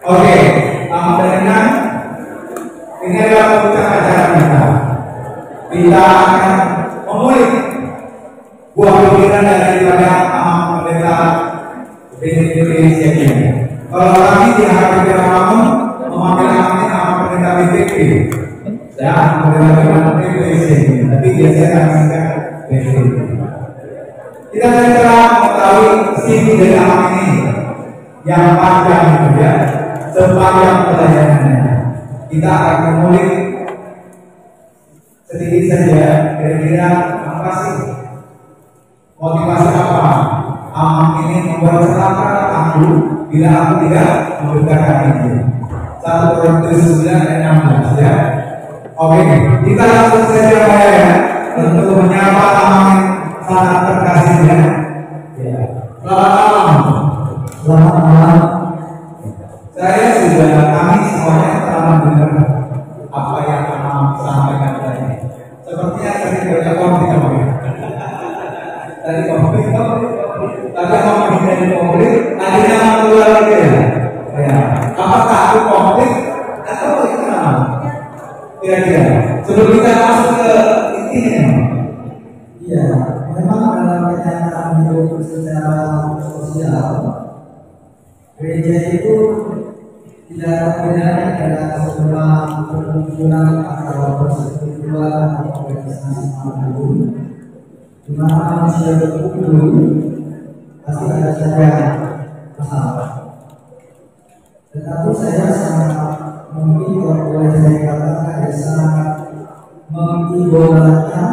Oke, mendengar ini adalah puncak acara kita. Kita akan memulai buah pikiran daripada pendeta Indonesia ini. Kalau kami tidak akan bangun mengambil nama pendeta BTP dan pendeta Indonesia ini, tapi biasanya kami BTP. Kita telah mengetahui sini dari alam ini yang panjang itu ya, sepanjang perjalanannya. Kita akan memulai sedikit saja, kira-kira apa sih motivasi apa amal ini membuat celaka aku bila aku tidak memberitakan ini. 1 Korintus 9 ayat 16 ya. Oke, kita langsung saja ya untuk menyapa amal sangat terkasih ya. Selamat malam. Saya sudah, kami semuanya telah mendengar apa yang Amang sampaikan tadi. Sepertinya tadi banyak konflik tadi konflik, tapi konflik dari konflik, akhirnya keluar lagi ya. Apakah itu konflik atau bagaimana? Kira-kira sebelum kita masuk ke intinya. Iya, memang dalam kenyataan hidup secara sosial, gereja itu tidak berbeda dengan sebuah perkumpulan atau persekutuan atau organisasi manapun, di mana manusia berkumpul pasti ada saja masalah. Tetapi saya sangat mungkin kalau boleh saya katakan sangat mengidolakan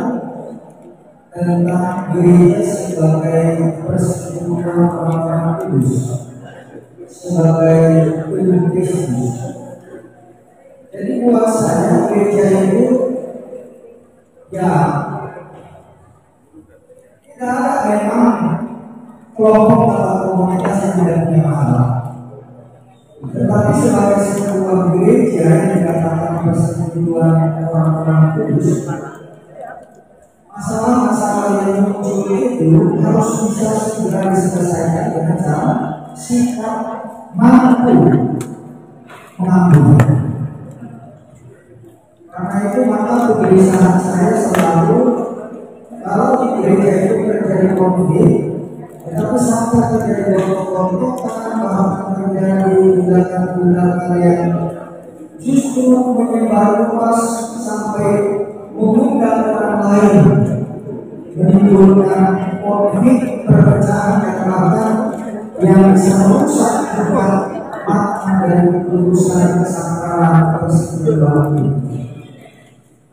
tentang gereja sebagai persekutuan orang-orang kudus, sebagai umat Kristus. Jadi buat saya gereja itu ya tidak ada memang kelompok atau komunitas yang tidak punya masalah. Tetapi sebagai sebuah gereja yang dikatakan persekutuan orang-orang kudus, masalah-masalah yang muncul itu harus bisa segera diselesaikan dengan cara sikap mampu mengampuni. Karena itu maka kegelisahan saya selalu kalau di gereja itu terjadi konflik, tetapi sampai terjadi konflik bahkan terjadi tindakan-tindakan yang justru menyebar luas sampai mengundang orang lain, menimbulkan konflik, perpecahan dan bahkan yang bisa merusak makna dari kelulusan kesakralan persekutuan ini.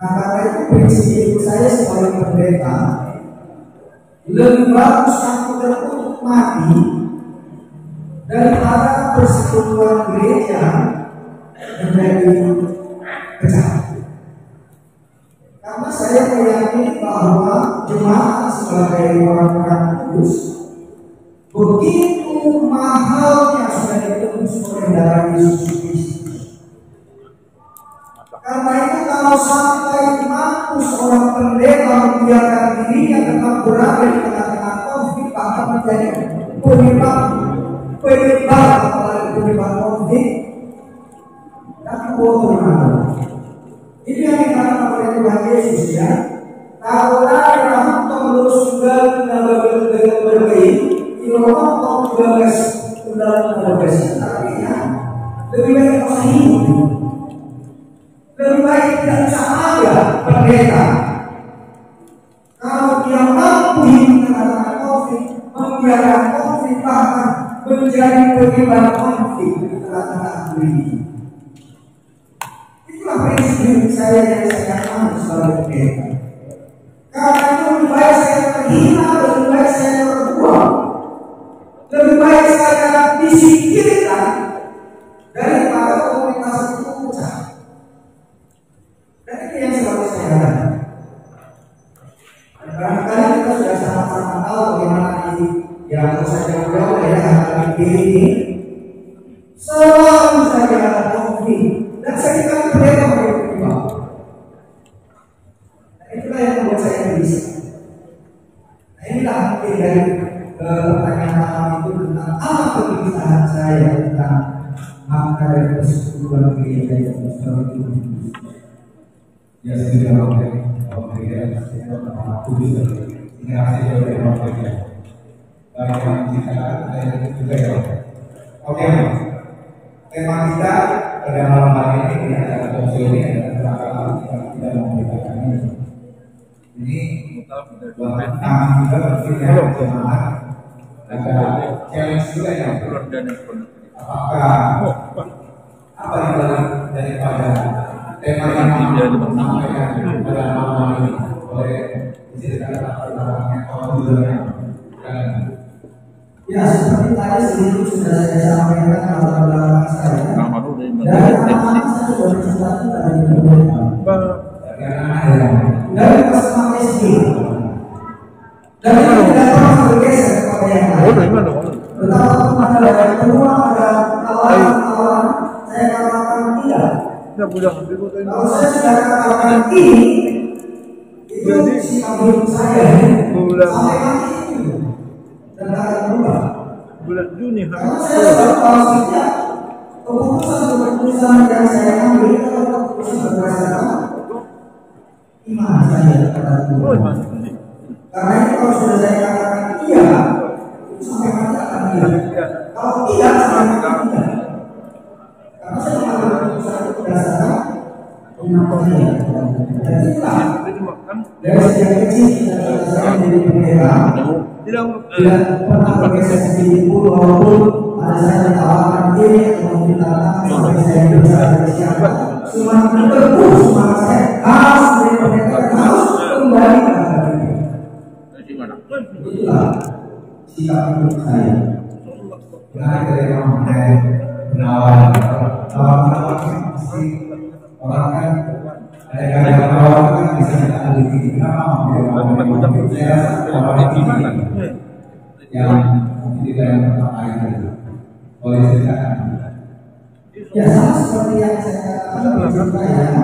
Nah, karena itu prinsip itu saya sebagai pendeta lebih bagus aku untuk mati daripada persekutuan gereja menjadi pecah. Karena saya meyakini bahwa jemaat sebagai orang-orang kudus begitu mahalnya sudah ditebus oleh darah Yesus Kristus. Karena itu kalau sampai mampu seorang pendeta membiarkan dirinya tetap berada di tengah-tengah konflik, bahkan menjadi penyebab konflik, tapi bodoh. Ini yang dikatakan oleh Tuhan Yesus ya. Kalau ada nonton sudah berbaik, nonton sudah berbaik, artinya lebih baik hidup. Lebih baik tidak usah ada pendeta. Kalau dia mampu tengah-tengah konflik, membiarkan konflik bahkan menjadi penyebab konflik di tengah-tengah gereja. Itulah prinsip saya yang saya ambil sebagai pendeta. Karena itu lebih baik saya terhina, lebih baik saya terbuang, lebih baik saya disingkirkan daripada komunitas itu pecah. Dan itu yang selalu saya katakan. Barangkali kita sudah sama-sama tahu bagaimana di yang saja jauh ya ini selalu saja ada konflik dan saya kira mereka berubah. Itulah yang membuat saya bisa. Nah, inilah mungkin dari pertanyaan itu tentang apa kegelisahan saya tentang makna dari persekutuan gereja yang selalu kudus. Ya sudah oke, ya kudus. Ini hasil dari gereja. Baik yang kita ada juga ya. Oke, tema kita pada malam hari ini adalah konsul ini adalah kita tidak memberikan ini buat kami juga berpikir jemaat ada challenge juga ya. Apakah apa yang daripada tema yang disampaikan pada malam ini oleh diceritakan ya, seperti tadi sedikit sudah saya sampaikan latar belakang saya. Dan anak-anak saya sudah bercerita dari beberapa. Dari pas SD. Dan itu tidak pernah bergeser kepada yang lain. Betapa ada peluang, ada tawaran-tawaran, saya katakan tidak. Kalau saya sudah katakan ini, itu sikap hidup saya sampai mati itu. Dan akan berubah. Bulan Juni karena saya sudah tahu saja keputusan yang saya ambil adalah keputusan berdasarkan iman saya kepada Tuhan. Karena itu kalau sudah saya katakan iya, sampai mati akan iya. Kalau tidak, sampai mati tidak. Karena saya mengambil keputusan itu berdasarkan iman saya. Dan itulah dari sejak kecil saya menjadi pendeta. Tidak pernah bergeser sedikit pun walaupun ada saya ditawarkan diri atau memintakan sampai saya berusaha dari siapa. Semakin teguh semangat saya harus menjadi pendeta dan harus kembali kepada diri. Itulah sikap hidup saya. Benar dari orang dari penawaran, penawaran pasti orang kan ada penawaran kan bisa kita ambil di yang tidak yang pertama itu boleh ceritakan. Ya sama seperti yang saya katakan saya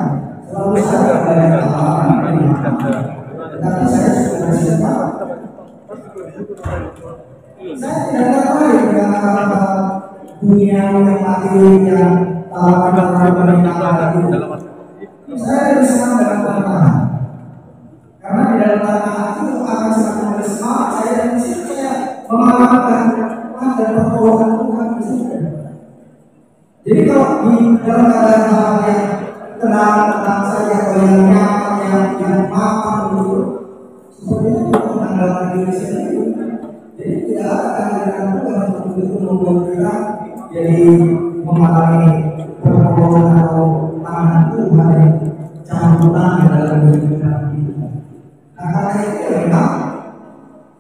selalu sadar dari tawaran ini. Tetapi saya sudah bercerita. Saya tidak tertarik dengan hal-hal dunia yang mati yang tawaran-tawaran itu. Saya bersama dalam tantangan. Karena di dalam tantangan itu akan semakin bersemangat saya dan saya mengalahkan Tuhan dan pertolongan Tuhan di situ. Jadi kalau di dalam keadaan hal yang tenang saja, kalau yang nyaman, yang mapan itu, seperti itu mengandalkan diri sendiri. Jadi tidak akan dengan Tuhan untuk itu membuat kita jadi mengalami pertolongan atau tangan Tuhan yang campuran dalam kehidupan kita. Nah karena itu memang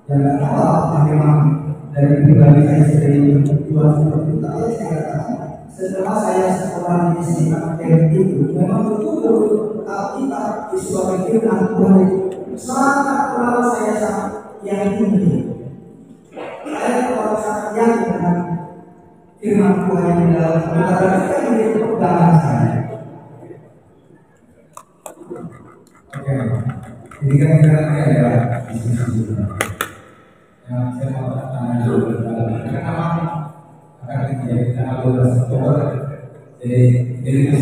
jangan apa memang dari pribadi saya sendiri Tuhan seperti itu. Tapi saya katakan setelah saya sekolah di sini itu memang betul kita di suatu firman Tuhan itu sangat kenal saya sangat yang tinggi. Saya kalau sangat yakin dengan firman Tuhan yang dalam Alkitab kita menjadi pegangan saya. Oke, jadi kan kita adalah diskusi. Yang saya mau tanya dulu, kenapa akan terjadi tanggal 12 Oktober? Jadi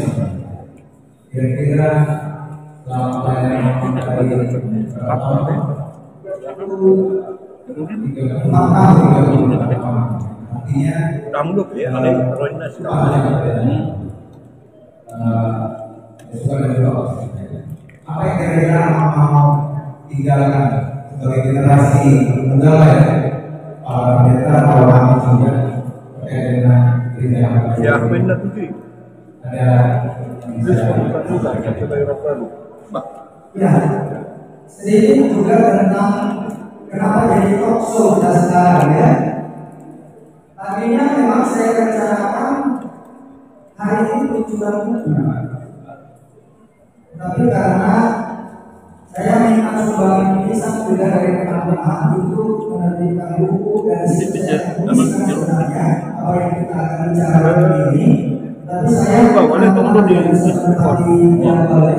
kira-kira selama pelayanan dari berapa tahun? 3 tahun. Artinya Damluk ya, ada Royna apa yang kira-kira mau tinggalkan sebagai generasi muda ya, para pendeta, para kami juga terkait dengan gereja ya benar tuh ada Ya, sedikit juga tentang kenapa jadi talk show kita sekarang ya. Tadinya memang saya rencanakan hari ini tujuan tapi karena saya minta sumbangan ini juga dari teman-teman untuk menerbitkan buku dan saya sebenarnya apa yang kita akan bicarakan ini. Tapi saya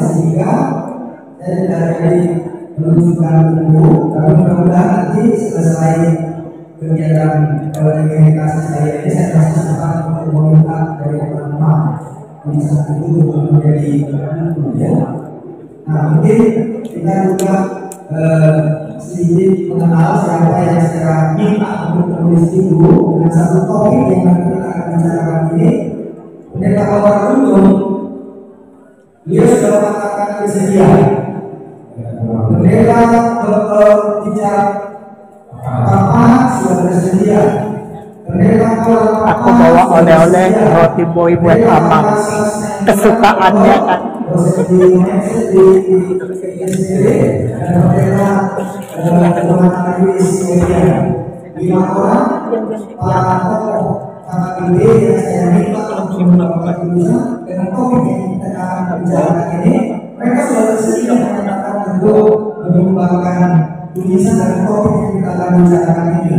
sehingga saya tidak jadi menunjukkan buku. Tapi mudah-mudahan nanti selesai kegiatan komunikasi saya ini saya kasih kesempatan untuk meminta dari teman-teman saat itu menjadi ya. Nah mungkin kita juga sedikit mengenal siapa yang saya minta untuk menulis itu dengan satu topik yang nanti kita akan bicarakan ini. Pendeta Bapak Gunung, beliau sudah mengatakan bersedia. Pendeta Dr. Richard Papa sudah bersedia. Aku bawa oleh-oleh roti boy buat Amang, kesukaannya kan. Mereka sudah bersedia menyatakan untuk menyumbangkan tulisan dan topik yang kita akan bicarakan ini.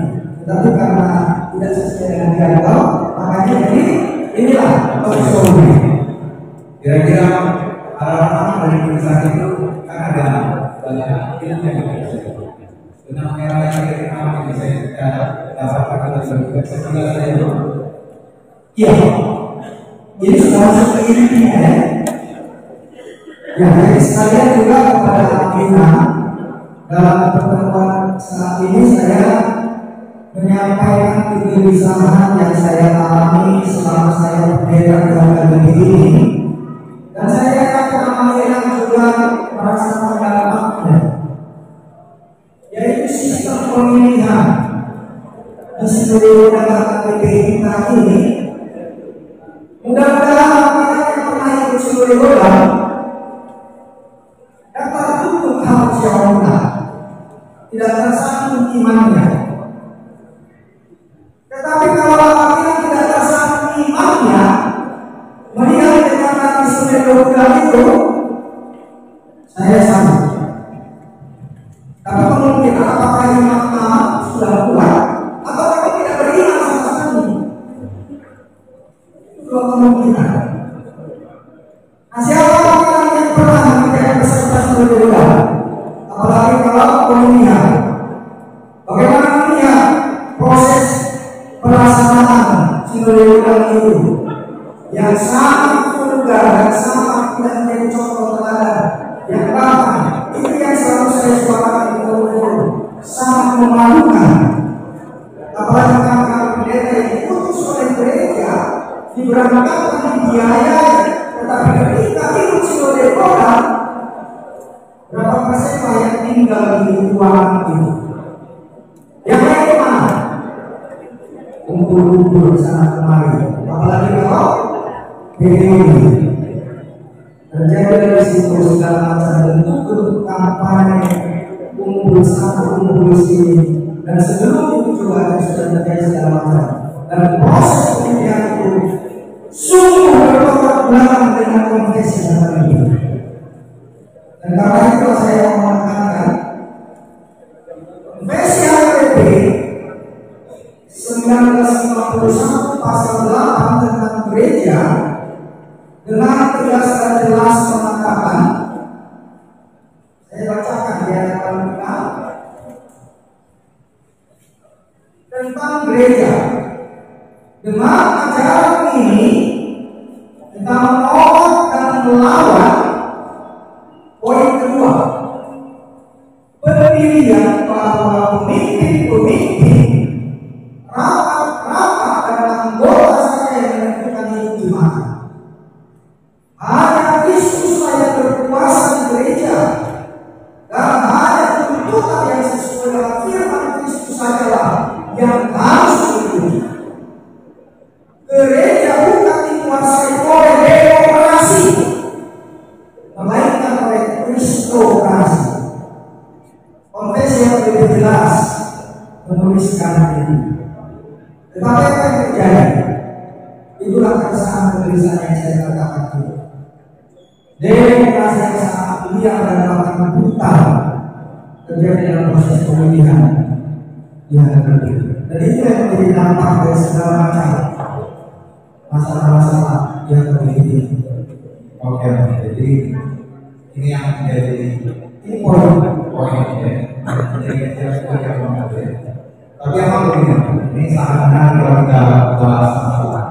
Tetapi karena tidak sesuai dengan jadwal, makanya inilah solusinya. Kira-kira harapan dari tulisan itu kan ada banyak ilmu yang kita benang merah yang kita bisa kita dapatkan dari sekilas itu. Iya, ini sudah masuk ke intinya ya. Ya, jadi saya juga kepada Amina dalam pertemuan saat ini saya menyampaikan kegelisahan yang saya alami selama saya berbeda dalam negeri ini, dan saya yakin Amina juga merasa mengalaminya, yaitu sistem pemilihan di seluruh negara negeri kita ini. Mudah-mudahan Amina yang pernah ikut seluruh orang dapat dukung hal syawal, tidak tersandung imannya. Tetapi kalau apabila tidak tersandung imannya, melihat dengan hati semedokan itu, saya sanggup. Tapi kemungkinan apakah iman sudah kuat, atau kalau tidak beriman sama sekali, itu kemungkinan. Nah, siapa orang yang pernah menjadi peserta semedokan, apalagi kalau pemilihan, bagaimana melihat proses pelaksanaan sinodal itu yang sangat vulgar dan sangat tidak menjadi contoh teladan, yang bahkan itu yang selalu saya suarakan itu sangat memalukan. Apalagi karena pendeta yang diputus oleh gereja diberangkatkan dibiayai, tetapi ketika ikut sinodal berapa persen yang tinggal di ruangan itu? Yang lain mana? Kumpul-kumpul sana kemari, apalagi kalau PDI terjadi di situ segala macam bentuk kampanye, kumpul sana, kumpul sini, dan sebelum itu juga sudah terjadi segala macam. Dan proses pemilihan itu sungguh bertolak belakang dengan konfesi yang ini. Dan karena itu saya mengatakan konfesi HPP 1951 pasal 8 tentang gereja dengan tegas dan jelas mengatakan, saya bacakan di hadapan kita tentang gereja. Dengan ajaran ini kita menolak dan melawan poin kedua, pendirian para pemimpin-pemimpin, rapat-rapat dan anggota saya yang menentukan hidup jemaat. Hanya Kristus yang berkuasa di gereja, dan hanya tuntutan yang sesuai dengan firman Kristus sajalah yang harus diikuti. Gereja bukan dikuasai oleh demokrasi, melainkan oleh kristokrasi. Konfesi yang lebih jelas menuliskan ini. Tetapi apa yang terjadi? Itulah keresahan tulisan yang saya katakan itu. Demokrasi yang sangat liar dan bahkan brutal terjadi dalam proses pemilihan di hadapan kita. Dan itu yang menjadi dampak dari segala macam masalah-masalah yang terjadi. Oke, jadi ini yang menjadi Ini poin. Jadi yang tapi apa begini? Ini sangat menarik kalau kita bahas masalah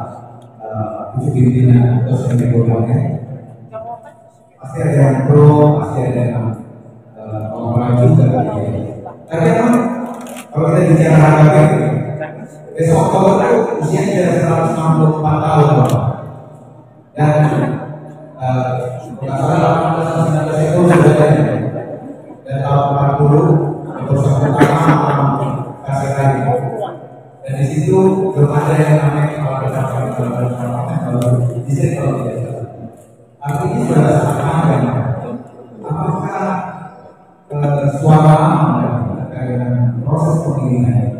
tujuh pimpinan atau semi golongannya. Pasti ada yang pro, pasti ada yang kontra juga. Tapi emang kalau kita bicara harga itu, besok Oktober itu usianya sudah 164 tahun, Bapak. Dan salah 1819 itu sudah ada. Dan tahun 40 untuk pertama kasih lagi. Dan di situ belum ada yang namanya kalau di sini kalau tidak salah. Artinya sudah sangat banyak. Apakah suara dengan proses pemilihan?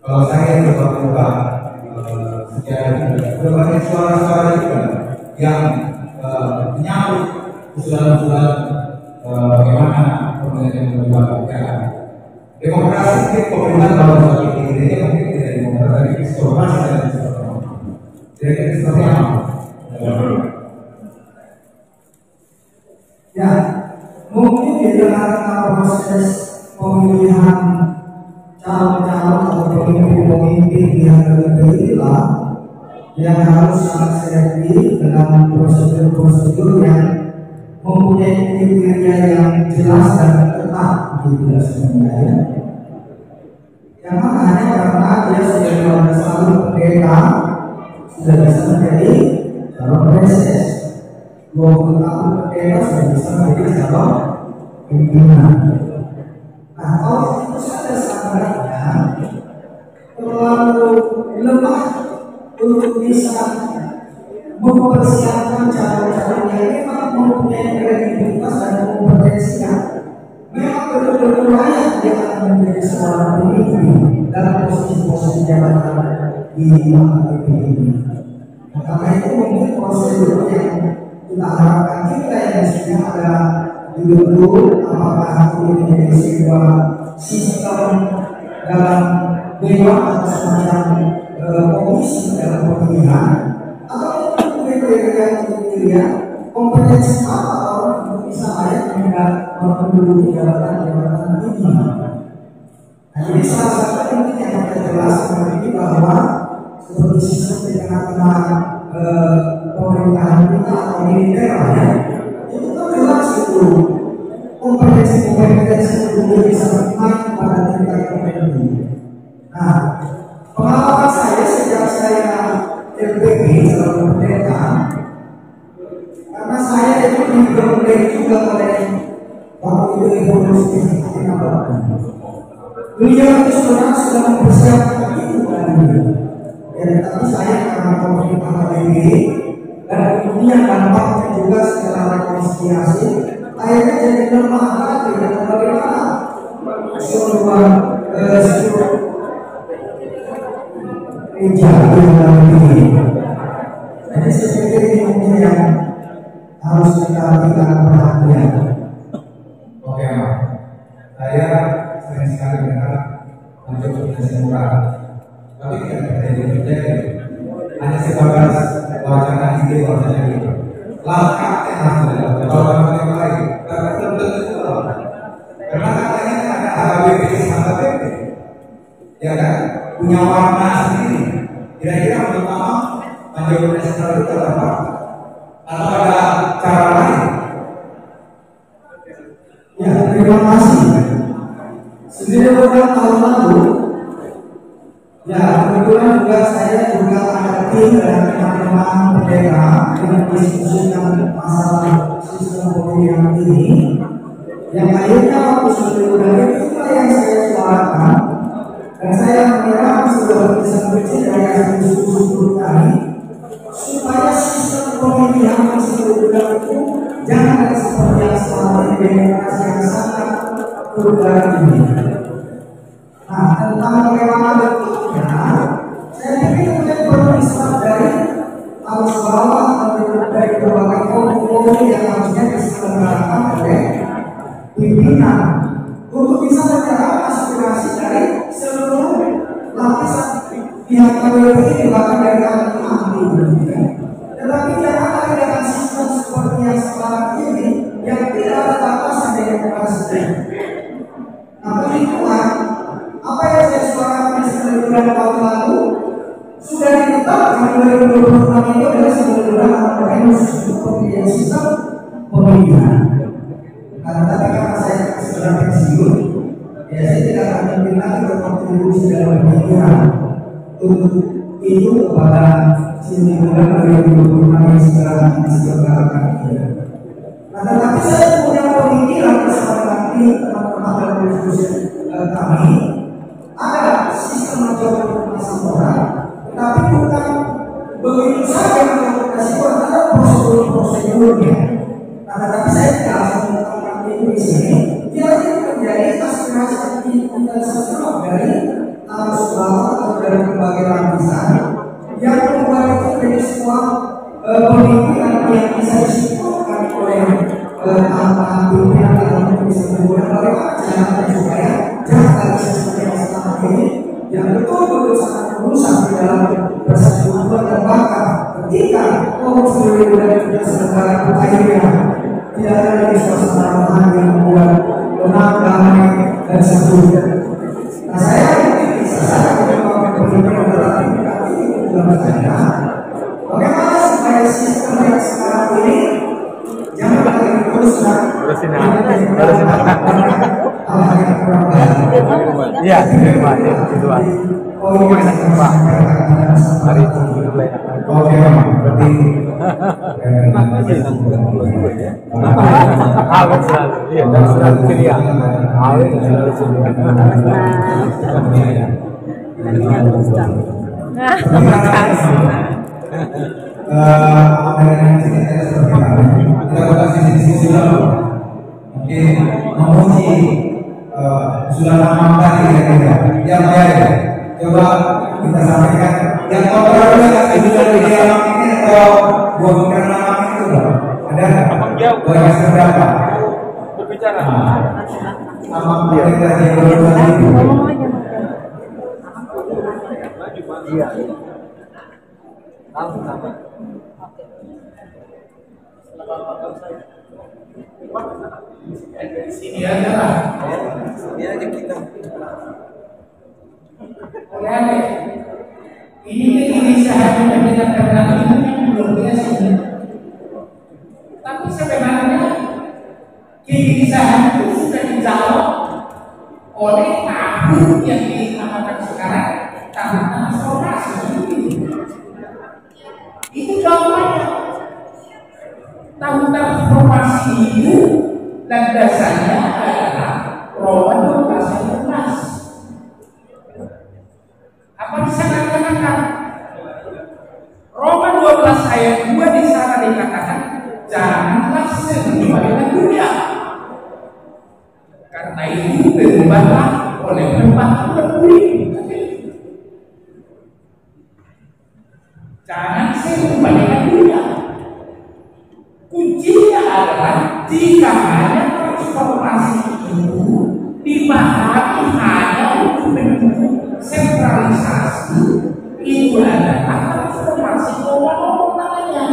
Kalau saya coba sejarah berbagai suara-suara juga yang menyambut usulan-usulan bagaimana pemilihan yang dilakukan. Demokrasi itu pemerintahan kalau seperti ini mungkin tidak demokrasi, tapi distorsi dan sebagainya. Jadi seperti apa? Ya, mungkin di dalam proses pemilihan calon-calon atau pemimpin-pemimpin yang terpilih yang harus sangat selektif dengan prosedur-prosedur yang mempunyai kriteria yang jelas dan ketat di sebenarnya. Yang mana hanya karena dia sudah lewat satu pendeta sudah bisa menjadi calon presiden. 20 tahun pendeta sudah bisa menjadi calon pimpinan. Nah, kalau itu saja sebenarnya terlalu lemah untuk bisa mempersiapkan calon-calon yang memang mempunyai kredibilitas dan kompetensinya. Memang betul-betul layak dia akan menjadi seorang pemimpin dalam posisi-posisi jabatan di APP ini. Karena itu mungkin prosedur yang kita harapkan kita yang mestinya ada dibentuk apakah itu menjadi sebuah sistem dalam dewan atau semacam komisi dalam pemilihan atau kriteria kompetensi apa orang untuk bisa layak menduduki jabatan-jabatan ini. Nah, jadi salah satu mungkin yang kita jelaskan ini bahwa seperti sistem di tengah-tengah pemerintahan kita atau militer ya, itu kan jelas itu kompetensi untuk bisa naik pada tingkat tertentu. Nah, pengalaman saya sejak saya LPG dalam pendeta, karena saya itu diberoleh juga oleh waktu itu evolusi beliau itu sebenarnya sudah mempersiapkan itu kan. Ya, tapi saya karena pemerintah APB dan kemudian dampaknya juga secara rekonsiliasi, akhirnya jadi lemah lagi dan bagaimana sebuah menjadi dalam diri. Jadi seperti ini mungkin yang harus kita berikan perhatian. Oke, Pak. Saya sering sekali mendengar untuk murah, tapi tidak terjadi. Hanya sebatas wacana ide wacana itu. Langkah yang harus dilakukan. Kalau yang lain, karena belum tentu. Karena katanya ada ABP sama BP, ya kan? Punya warna sendiri. Kira-kira pertama Majelis Nasional itu ada apa? Atau ada cara lain? Ya, terima kasih. Sendiri beberapa tahun lalu, ya kebetulan juga saya juga ada tim dan teman-teman pendeta yang mendiskusikan masalah sistem pemilihan ini. Yang akhirnya waktu sudah itu yang saya suarakan. Dan saya mengira sudah bisa dari hasil diskusi kami supaya sistem pemilihan seluruh itu jangan seperti yang selama ini demokrasi yang sangat vulgar ini. Nah, tentang bagaimana bentuknya, saya pikir mungkin perlu diserap dari arus bawah atau dari berbagai komisi yang harusnya diselenggarakan oleh pimpinan untuk bisa menyerap aspirasi dari seluruh lapisan pihak KWP bahkan dari ahli. Tetapi jangan ada dengan sistem seperti yang sekarang ini yang tidak ada batasan demokrasi. Nah, sini bulan 2025 yang sekarang diselenggarakan. Nah, tetapi saya punya pemikiran bersama nanti teman-teman dalam diskusi kami ada sistem transportasi orang, tetapi bukan begitu saja transportasi orang, ada prosedur-prosedurnya. Nah, tetapi saya tidak langsung mengatakan itu di sini. Dia ini menjadi aspirasi internasional dari arus bawah atau dari berbagai lapisan yang membuat itu menjadi sebuah pemikiran yang bisa disimpulkan oleh anak-anak pimpinan atau bisa menggunakan bagaimana caranya supaya jangan seperti yang selama ini yang betul-betul sangat merusak di dalam persatuan dan bahkan ketika Konstitusi dan sementara akhirnya tidak ada lagi suasana rohani yang membuat tenang, damai dan seterusnya. Nah, saya bisa saja mengembangkan pemikiran dalam ini dalam saya. Bagaimana supaya sistem yang sekarang ini jangan lagi teruskan hal-hal yang kurang baik. Iya, itu aja. Oh iya, Hari itu mulai. Oke, berarti Awet selalu, iya, dan selalu ceria. Awet selalu ceria. mungkin memuji sudah lama tadi yang baik. Coba kita sampaikan yang kontrol itu dari dia ini atau buat karena itu ada berapa seberapa berbicara sama mereka yang berbuat itu. Iya. Sini aja lah. ini aja kita Ini keinginan kita karena ini belum biasa. Tapi sebenarnya keinginan itu sudah dijawab oleh tahun yang dinamakan sekarang tahun transformasi. Itu jawabannya. Tahun transformasi itu dan dasarnya adalah Roma 12 ayat 11. Apa bisa dikatakan? Roma 12 ayat 2 di sana dikatakan janganlah serupa dengan dunia. Karena itu berubahlah oleh pengetahuan budi. Jangan serupa dengan dunia. Kuncinya adalah jika hanya transformasi itu dipahami hanya untuk mendukung sentralisasi, itu adalah transformasi ngomong namanya.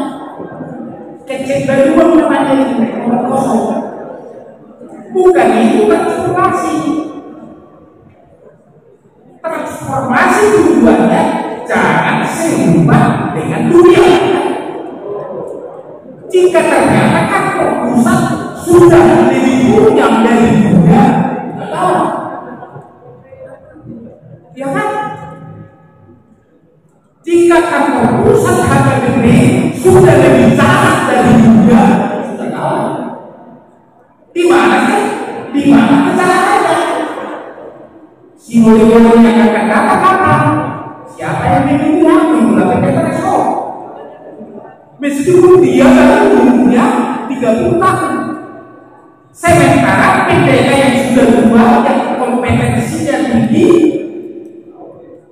Kecil baruan namanya itu kosong. Bukan itu transformasi. Transformasi tujuannya jangan serupa dengan dunia. Jika ternyata kan pusat sudah lebih punya dari dunia, ya kan? Jika kantor pusat harga gede sudah lebih jahat dari dunia, sudah tahu? Di mana sih? Di mana kesalahannya? Si Mulyono yang akan datang apa? Siapa yang memilih? Itulah PKTSO. Meskipun dia dalam umurnya 30 tahun. Sementara PTK yang sudah tua, yang kompetensinya tinggi,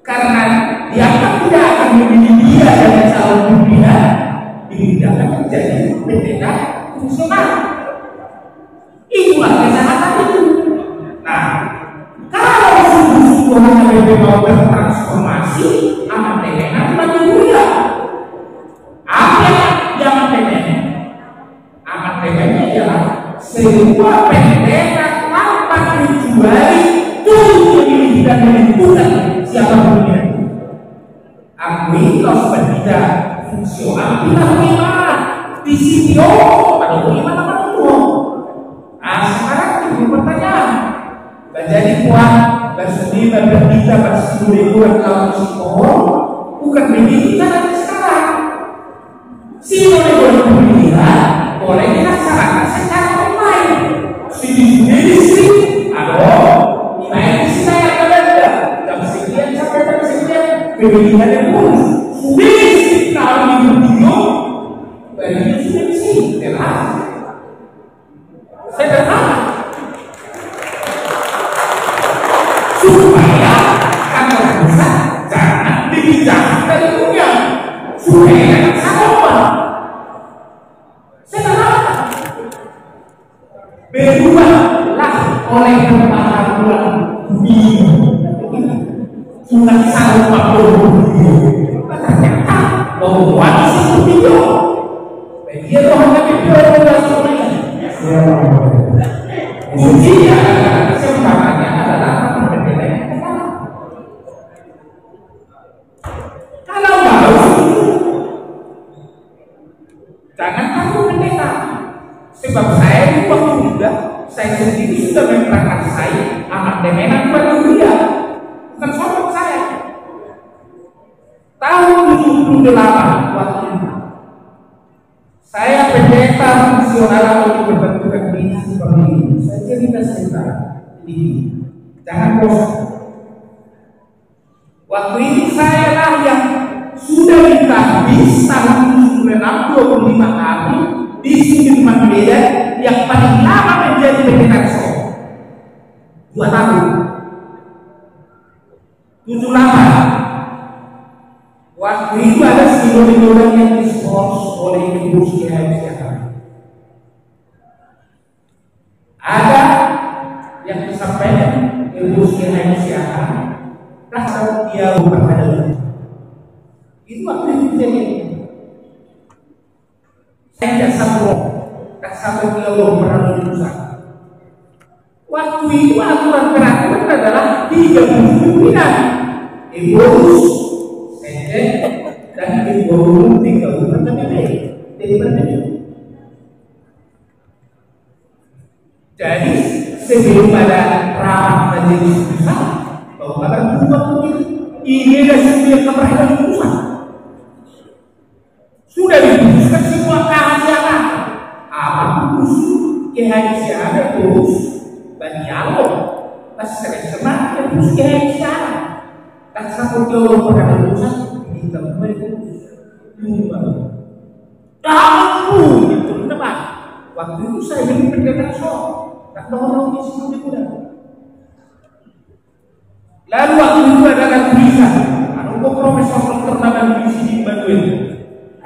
karena dianggap tidak akan memilih dia dari calon pimpinan, dipindahkan menjadi PTK fungsional. Itulah kesalahan itu. Nah, kalau sungguh-sungguh hanya mau bertransformasi, amat dengan bagi dunia. Apa yang penting? Amat pentingnya adalah sebuah pendekan tanpa kecuali untuk memilih dan menentukan siapa punya. Akui kalau berbeda fungsional tidak bagaimana di sini pada bagaimana itu. Nah sekarang itu pertanyaan. Menjadi kuat bersendiri berbicara bersendiri kurang kalau psikolog bukan begitu cara sekarang. Jangan takut pendeta. Sebab saya di waktu muda, saya sendiri sudah memprakasai amandemen kepada dia, bukan sobat saya. Tahun 78 waktu itu, saya pendeta fungsional untuk berbentuk diri seperti ini. Saya cerita ini, jangan bosan. Waktu itu saya lah yang sudah ditahbis tahun 25 hari di Sudirman Medan yang paling lama menjadi pendeta Sol 2 tahun 78. Waktu itu ada sinode-sinode yang dispons oleh Ibu GHMCH. Ada yang disampaikan Ibu GHMCH rasa dia berpada itu waktu itu jadi saya tidak satu kilo pernah dirusak. Waktu itu aturan-peraturan adalah 30 pimpinan Ibu Sekjen dan Ibu Umum 3 Kabupaten PPD. Jadi sebelum ada rapat majelis besar bahwa akan berubah ini adalah sebuah keberhasilan pusat. Sudah diputuskan semua keahlian apa putus keahlian terus berdialog pas sering-sering terus keahlian tak satu jauh pada pusat ditemui tahu itu teman waktu itu saya beri pendekatan sok tak tahu di sini juga lalu waktu itu ada tulisan ada profesor dokter nama di sini bantuin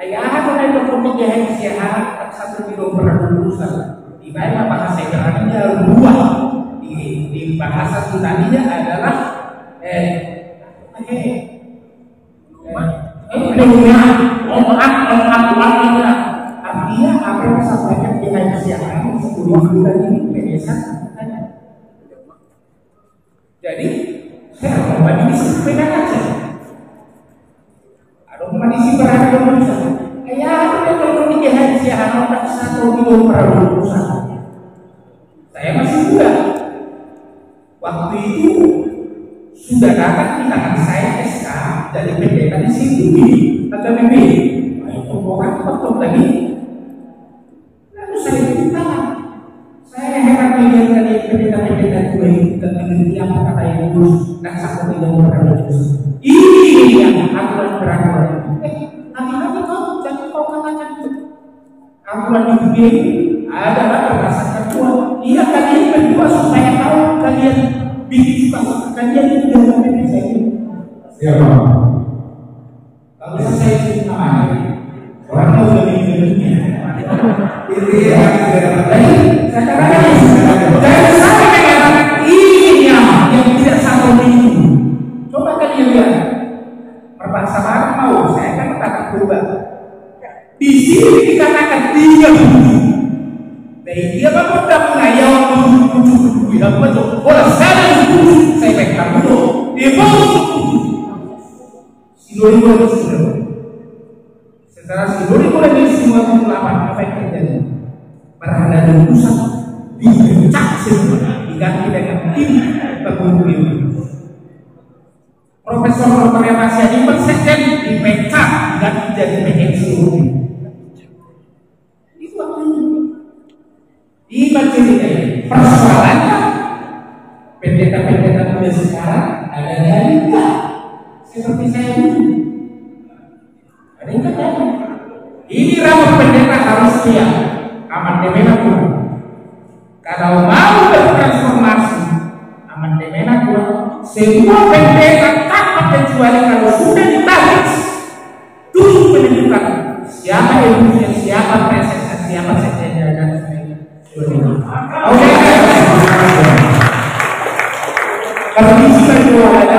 ayah ada dokter GHMCH tak satu kilo berurusan di mana bahasa Ibrani-nya buah di bahasa Yunani-nya adalah artinya apa yang disampaikan GHMCH sebelum bulan ini biasa. Jadi saya kembali di sepeda saja. Ada kondisi berada di mana? Ayah ada kalau di GHMCH tak satu kilo berurusan. Saya masih muda. Waktu itu sudah datang di tangan saya SK dari pendeta di sini kata BB. Itu orang betul lagi. Lalu saya bertanya, saya heran melihat dari pendeta-pendeta dua itu dan mengerti apa kata yang terus dan satu tidak berlaku. Ini yang aturan beraturan. Hati-hati kau jangan kau katakan itu. Aturan itu ini adalah berdasarkan Tuhan. Iya kalian berdua supaya tahu kalian bikin suka kalian itu dengan pendeta saya. Siapa? Kalau saya itu namanya orang mau lebih lebihnya. Ini yang Saya katakan jangan sampai katakan ini yang tidak satu itu. Coba kalian lihat perbahasan mau saya kan katakan coba. Di sini dikatakan 30. Dari dia bapak tak mengayau bilang betul. Orang saya pegang betul. Dia baru Sidori boleh sudah. Setelah Sidori boleh di semua 28 apa yang terjadi? Berada di pusat dipencak semua diganti dengan tim pengumpulan. Profesor Dr. Masya di Sekjen dipencak diganti jadi PNC. Itu waktu itu. Di cerita persoalannya pendeta-pendeta muda sekarang ada dari enggak seperti saya dulu. Ada yang terjadi. Ini rapat pendeta harus siap. Amandemen aku. Kalau mau bertransformasi, amandemen aku. Semua pendeta tanpa kecuali kalau sudah ditarik, terus menentukan siapa ibunya, siapa presiden, siapa sekjennya dan sebagainya. Oke. Kalau di sini ada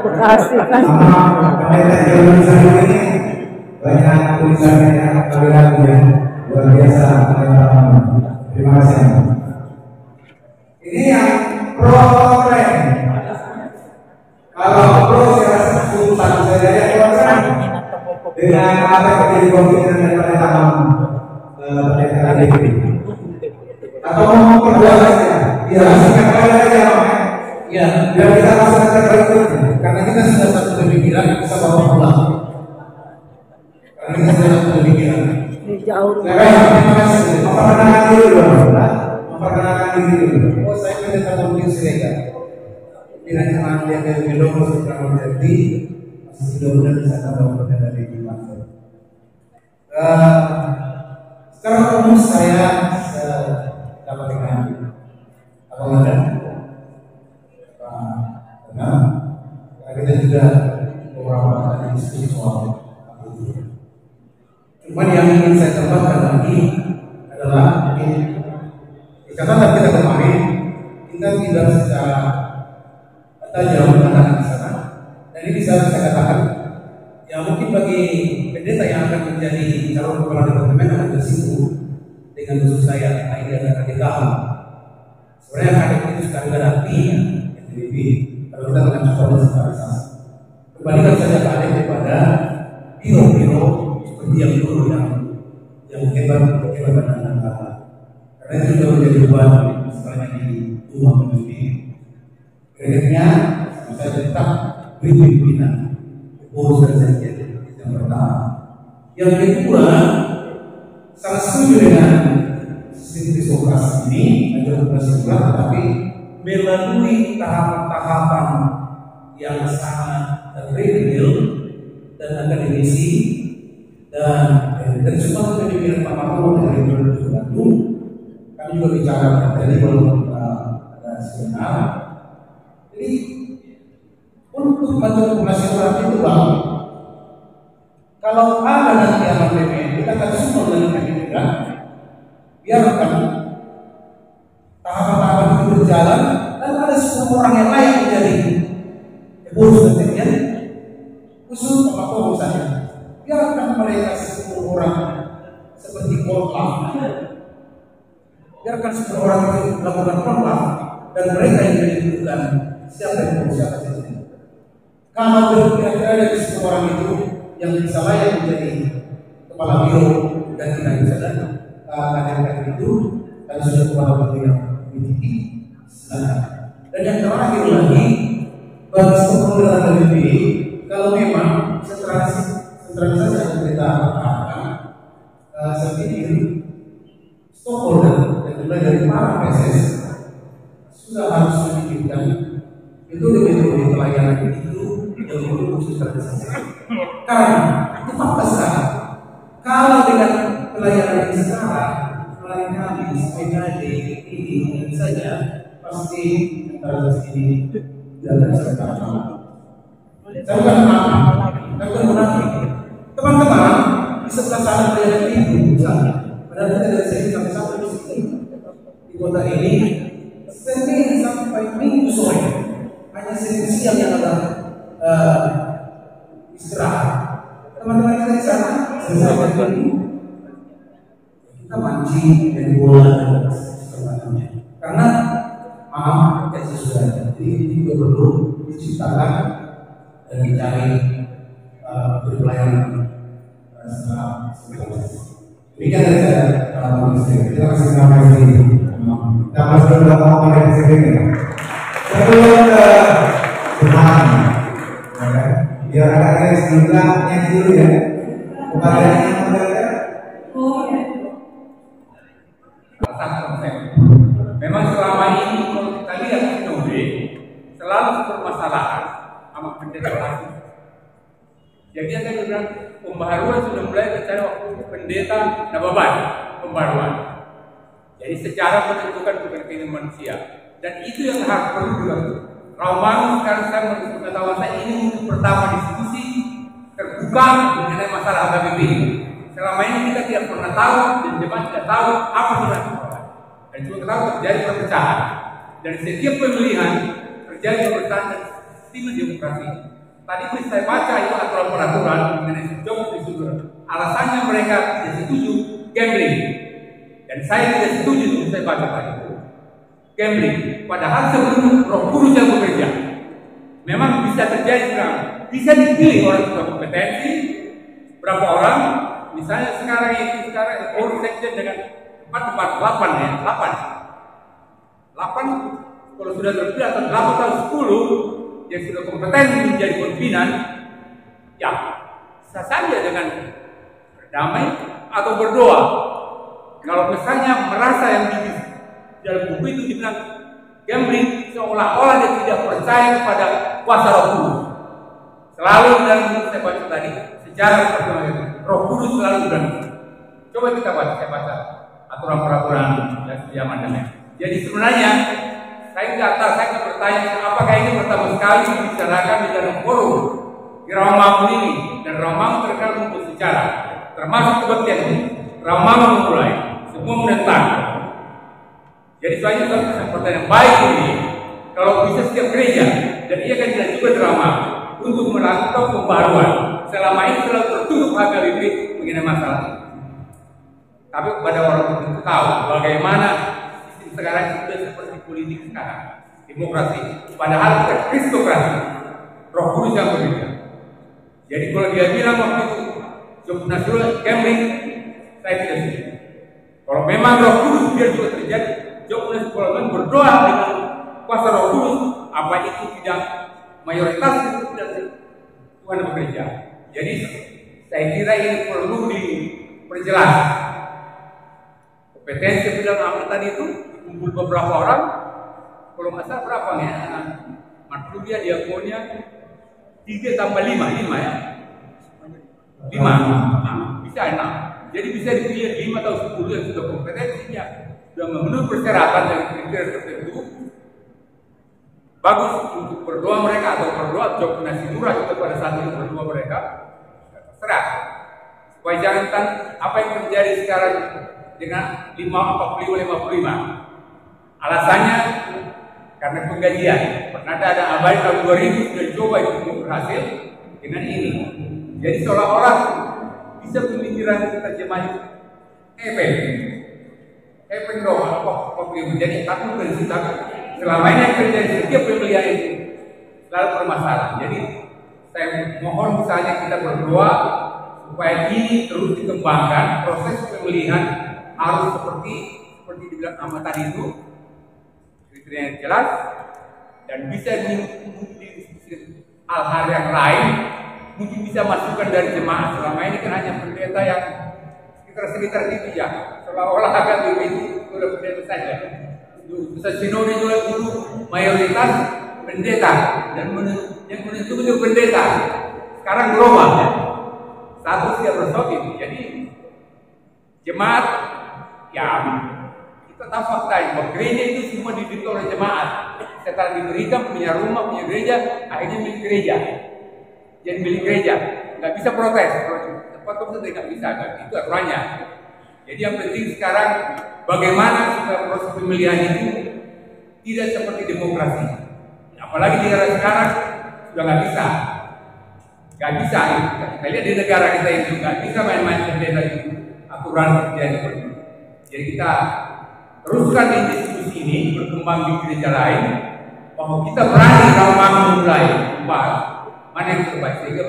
Bekasi kan. Sama pendeta Jalan Sari ini banyak tulisannya yang kalian ya luar biasa. Terima kasih. Ini yang pro konten. Kalau pro saya rasa susah saya lihat dengan apa yang terjadi komitmen daripada taman pendeta ini. Atau mau berdua saja, ya singkat kali aja, ya biar kita laksanakan berikutnya. Karena kita sudah satu pemikiran, kita bawa pulang. Karena kita sudah satu pemikiran. Jauh. Ya kan, terima kasih. Memperkenalkan diri dulu, memperkenalkan diri dulu. Oh, saya pendeta Mungkin Siregar. Pilihan teman yang dari Belum sudah menjadi masih mudah-mudahan bisa tambah pendeta di Banten. Sekarang umum saya dapat dengan apa ada? Karena kita juga beberapa kali diskusi soal itu. Cuma yang ingin saya tambahkan lagi adalah catatan kita kemarin kita tidak secara tajam menekan di sana. Dan ini bisa saya katakan, ya mungkin bagi pendeta yang akan menjadi calon kepala departemen akan bersinggung dengan musuh saya, ini adalah KDKH. Sebenarnya KDKH itu sekarang ada artinya, NDB. Kalau kita mengajukan desentralisasi, kembalikan saja KDKH kepada biro-biro seperti yang dulu yang hebat dan kata. Karena itu sudah menjadi beban sebenarnya di rumah penduduk. Kreditnya bisa tetap beri pimpinan, urus dan yang pertama. Yang kedua, sangat setuju dengan sistem demokrasi ini, demokrasi juga, tetapi melalui tahapan-tahapan yang sangat real dan akademisi dan semua sudah dibilang Pak Prabowo dari 2021. Kami juga bicara dari walaupun ada seminar. Jadi untuk bantuan nasional itu bang, kalau ada nanti amandemen, kita akan semua dengan keinginan, biarkan tahapan-tahapan itu berjalan dan ada semua orang yang layak menjadi urus dan khusus Pak Prabowo misalnya. Biarkan mereka 10 orang seperti Polkam. Biarkan 10 orang itu melakukan Polkam dan mereka yang menentukan siapa yang mau siapa saja. Kalau kira-kira ada 10 orang itu yang bisa layak menjadi kepala biro dan tidak bisa datang itu dan sudah kepala biro yang dimiliki. Dan yang terakhir lagi bagi seluruh LBB, kalau memang sentralisasi yang kita lakukan, saya pikir stakeholder yang mulai dari para PSS sudah harus memikirkan itu lebih pelayanan itu yang lebih khusus terdesak. Karena itu fakta sekarang. Kalau dengan pelayanan ini sekarang, pelayanan kami PKD ini saja pasti sentralisasi ini tidak bisa tercapai. Saya bukan munafik. Teman-teman di sebelah sana pelayanan itu misalnya, padahal kita dari sini sampai satu di sini di kota ini, Senin sampai Minggu sore hanya Senin siang yang ada istirahat. Teman-teman kita di sana sampai Minggu kita mancing dan bola dan sebagainya. Karena maaf kita sudah jadi ini juga perlu diciptakan dan dicari berpelayanan demikian dari saya. Terima kasih sama ini. Kita masuk dalam ngomong dari sini. Sebelum ke Tuhan, biar ada yang dulu ya. Kepada yang mendengar. Memang selama ini kalau kita lihat Sinode selalu bermasalah sama pendeta lagi. Jadi akan bilang pembaharuan sudah mulai bicara waktu pendeta Nababan pembaharuan. Jadi secara menentukan kepentingan manusia dan itu yang harus perlu dilakukan. Romanus sekarang saya mengetahui saya ini untuk pertama diskusi terbuka mengenai masalah HKBP. Selama ini kita tidak pernah tahu dan jemaat tidak tahu apa sebenarnya. Dan juga tahu terjadi perpecahan. Dari setiap pemilihan terjadi perpecahan dan sistem demokrasi. Tadi saya baca itu aturan peraturan mengenai job distributor. Alasannya mereka tidak setuju gambling, dan saya tidak setuju untuk saya baca tadi gambling. Padahal sebelum Roh Kudus yang bekerja, memang bisa terjadi bisa dipilih orang sudah kompetensi. Berapa orang? Misalnya sekarang all section dengan 8 ya, 8 kalau sudah terpilih atau 8 atau 10 yang sudah kompeten menjadi pimpinan, ya bisa saja dengan berdamai atau berdoa. Kalau misalnya merasa yang di dalam buku itu dibilang gambling, seolah-olah dia tidak percaya kepada kuasa Roh Kudus. Selalu dalam buku saya baca tadi, sejarah perkembangan Roh Kudus selalu berani. Coba kita baca, saya baca aturan peraturan dan amandemen. Jadi sebenarnya saya bertanya apakah ini pertama sekali dibicarakan di dalam forum di Rawamangun ini, dan Rawamangun terkenal untuk bicara, termasuk kebaktian ini. Rawamangun memulai semua menentang. Jadi saya pertanyaan baik ini, kalau bisa setiap gereja, dan ia kan tidak juga drama untuk melakukan pembaruan. Selama ini selalu tertutup HKBP mengenai masalah ini. Tapi pada orang tertentu tahu bagaimana sistem sekarang sudah seperti politik sekarang, demokrasi. Padahal kita kristokrasi, Roh Kudus yang berbeda. Jadi kalau dia bilang waktu itu job nasional gambling, saya tidak setuju. Kalau memang Roh Kudus biar juga terjadi, job nasional berdoa dengan kuasa Roh Kudus, apa itu tidak mayoritas itu tidak Tuhan bekerja. Jadi saya kira ini perlu diperjelas. Kompetensi bilang apa tadi itu kumpul beberapa orang, kalau nggak salah berapa ya? Matrudia, diakonia 3 tambah 5 ya? 5, bisa 6. Jadi bisa dipilih 5 atau 10 yang sudah kompetensinya, sudah memenuhi persyaratan dan kriteria tertentu. Bagus untuk berdoa mereka atau berdoa job nasi murah itu pada saat itu berdoa mereka terserah. Supaya jangan apa yang terjadi sekarang dengan 55. Alasannya karena penggajian. Pernah ada abad tahun 2000 sudah coba itu berhasil dengan ini. Jadi seolah-olah bisa pemikiran terjemahan Epen doang kok jadi takut bersikap. Selama ini yang terjadi setiap pemilihan itu selalu bermasalah. Jadi saya mohon misalnya kita berdoa supaya ini terus dikembangkan, proses pemilihan harus seperti dibilang sama tadi itu, kriteria yang jelas dan bisa diskusi hal-hal yang lain, mungkin bisa masukkan dari jemaah. Selama ini kan hanya pendeta yang sekitar itu ya, seolah-olah akan itu sudah pendeta saja. Pusat sinode juga dulu mayoritas pendeta dan yang menentukan itu pendeta. Sekarang global ya, status dia bersokin. Jadi jemaat ya kita tahu fakta bahwa gereja itu semua dididik oleh jemaat. Setelah diberikan punya rumah, punya gereja, akhirnya milik gereja. Jadi milik gereja, nggak bisa protes. Tempat itu nggak bisa, itu aturannya. Jadi yang penting sekarang bagaimana supaya proses pemilihan itu tidak seperti demokrasi. Apalagi di era sekarang sudah nggak bisa. Kita lihat di negara kita itu nggak bisa main-main pendeta itu aturan kerja seperti itu. Jadi kita teruskan di diskusi ini berkembang di gereja lain bahwa kita berani kalau memulai membahas mana yang terbaik sehingga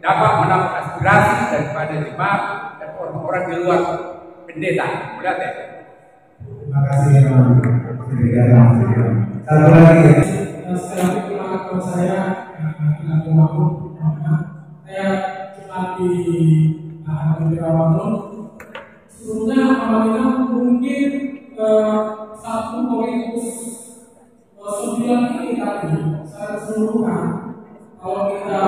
dapat menambah aspirasi daripada jemaat dan orang-orang di luar pendeta. Melihat ya. Terima kasih satu lagi ya. Sekali pengalaman saya cuma di Rawamangun. Sebelumnya awalnya mungkin satu politikus 9 ini tadi secara keseluruhan. Kalau kita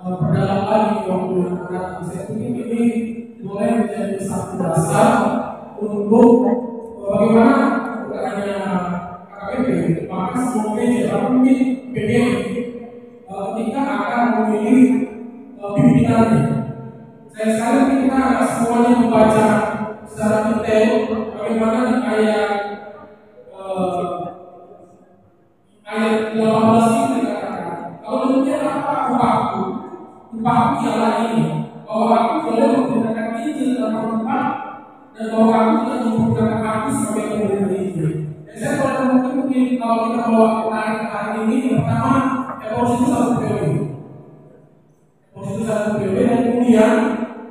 berdalam lagi waktu saya pikir ini boleh menjadi satu dasar untuk bagaimana bukan hanya KKP, maka semua media mungkin PDI kita akan memilih pimpinannya. Saya sekali kita akan semuanya membaca secara detail bagaimana di ayat 18 ini dikatakan. Kalau demikian apa upahku ialah ini, bahwa aku boleh menggunakan Injil dalam tempat dan bahwa aku tidak menggunakan aku sebagai pemberian Injil. Dan saya boleh mungkin kalau kita bawa menarik hari ini, pertama Efesus itu satu teori. Efesus itu satu teori, dan kemudian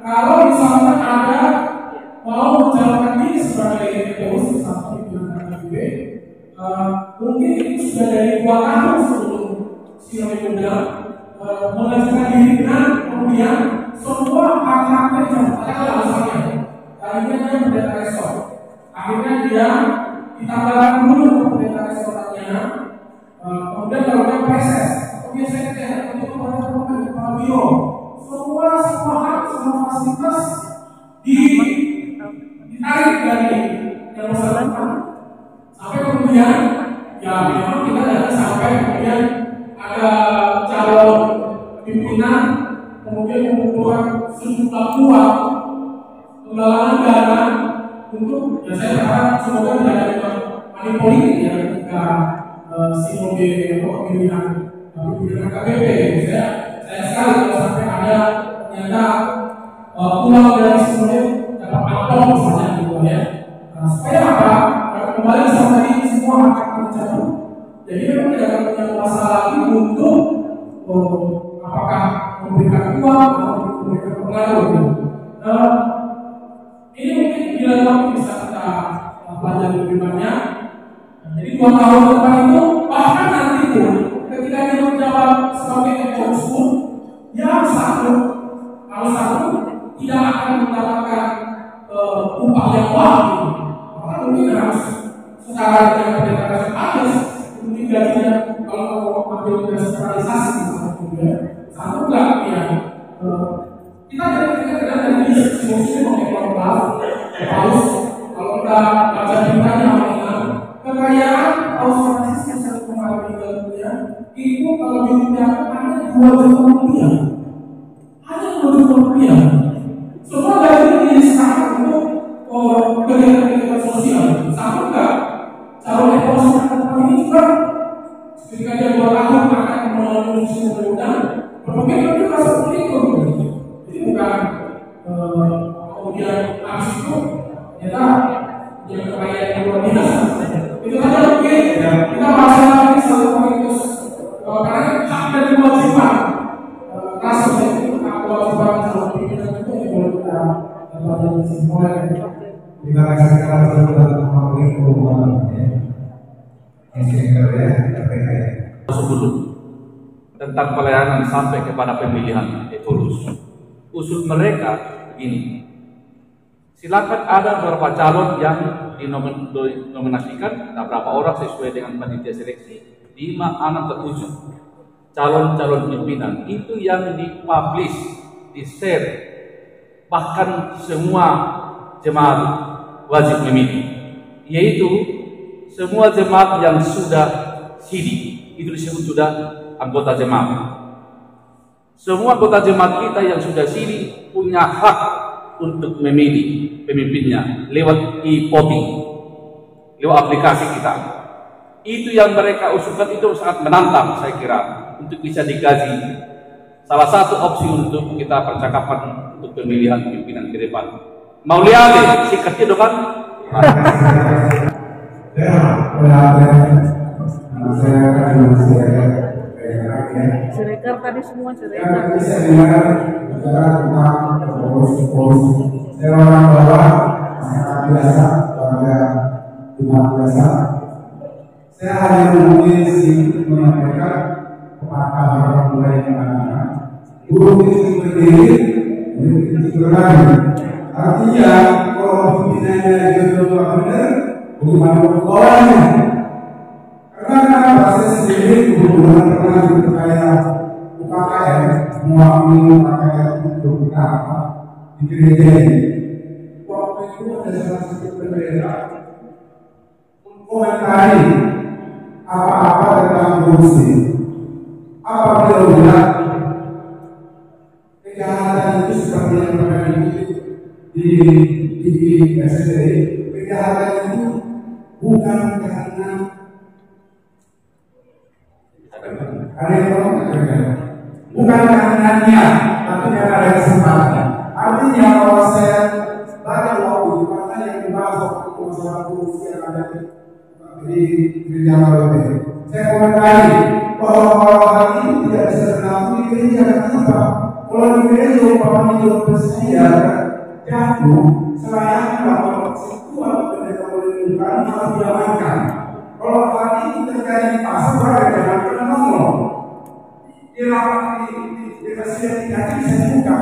kalau misalnya ada mau menjalankan diri sebagai Efesus satu mungkin itu sudah dari 2 tahun sebelum Sinode Muda mengajukan diri dengan kemudian semua hak-haknya yang terkait alasannya. Tadinya dia pendeta resor, akhirnya dia ditambahkan dulu ke pendeta restorannya, kemudian dilakukan preses, kemudian sekretariat, untuk kepala biro, semua hak, semua fasilitas ditarik dari yang bersangkutan. Sampai kemudian, ya memang kita jangan sampai kemudian ada calon pimpinan kemudian mengumpulkan sejumlah uang penggalangan dana untuk, ya saya berharap semoga tidak ada money politik ya ketika sinode pemilihan KBP. Saya sekali kalau sampai ada ternyata uang dari sinode dapat amplop misalnya gitu ya. Supaya apa? Kembali sama tadi semua akan menjatuh. Jadi memang tidak akan punya masalah lagi untuk apakah memberikan uang atau memberikan pengaruh. Ini mungkin bila waktu bisa kita pelajari lebih banyak. Jadi 2 tahun depan itu bahkan nanti pun ketika dia menjawab sebagai Efesus pun dia harus satu tidak akan mendapatkan upah yang bagus. Maka mungkin harus secara dengan pendekatan atas mungkin gajinya kalau ambil desentralisasi misalnya satu enggak ya kita dari musim mengelola Paulus kalau kita baca beritanya kekayaan Paulus Francis yang 1,5 miliar itu kalau dirupiahkan hanya 2 juta rupiah, hanya 2 juta rupiah. Semua gaji ini diserahkan untuk kegiatan sosial. Satu enggak calon ekonomi ini juga ketika dia 2 tahun akan mengungsi undang berpikir juga seperti itu. Jadi bukan kemudian habis itu ternyata yang kekayaan yang luar biasa. Itu saja mungkin kita bahas lagi satu fokus karena hak dan kewajiban rasa itu hak kewajiban calon pimpinan itu yang boleh kita pelajari semua. Terima kasih sekali telah menghormati perubahan tentang pelayanan sampai kepada pemilihan Efesus. Usul mereka begini, silakan ada beberapa calon yang dinominasikan, beberapa orang sesuai dengan panitia seleksi, 5, 6, atau 7 calon-calon pimpinan itu yang dipublish, di-share, bahkan semua jemaat wajib memilih, yaitu semua jemaat yang sudah sidi, itu disebut sudah anggota jemaat. Semua anggota jemaat kita yang sudah sidi punya hak untuk memilih pemimpinnya lewat e-voting, lewat aplikasi kita. Itu yang mereka usulkan, itu sangat menantang saya kira untuk bisa digaji. Salah satu opsi untuk kita percakapan untuk pemilihan pimpinan ke depan. Mau lihat sikat itu kan? Sirekar tadi semua sirekar. Saya orang bawah, masyarakat biasa, warga jemaat biasa. Saya hanya mungkin sedikit menyampaikan kepada orang tua yang ada. Guru itu berdiri, ini berlari. Artinya kalau pimpinannya itu benar, bagaimana pergaulannya? Karena bahasa sendiri hubungan pernah dipercaya UKKM, mewakili UKKM untuk kita apa di gereja ini. Waktu itu ada salah satu pendeta mengomentari apa-apa tentang korupsi. Apa beliau bilang? Kejahatan itu seperti yang pernah di SD, kejahatan itu bukan karena bukan karena kewenangannya, tapi karena ada kesempatan. Artinya kalau saya banyak waktu karena yang dibahas waktu masalah korupsi yang ada di Jakarta, saya komentari bahwa hal ini tidak bisa dilakukan di gereja. Kenapa? Kalau di gereja umpamanya hidup bersedia jatuh, selayaknya kalau seksual pendeta menunjukkan harus diamankan. Kalau hal ini terjadi di pasar, jangan pernah ngomong. Di rapat di presiden tidak bisa dibuka.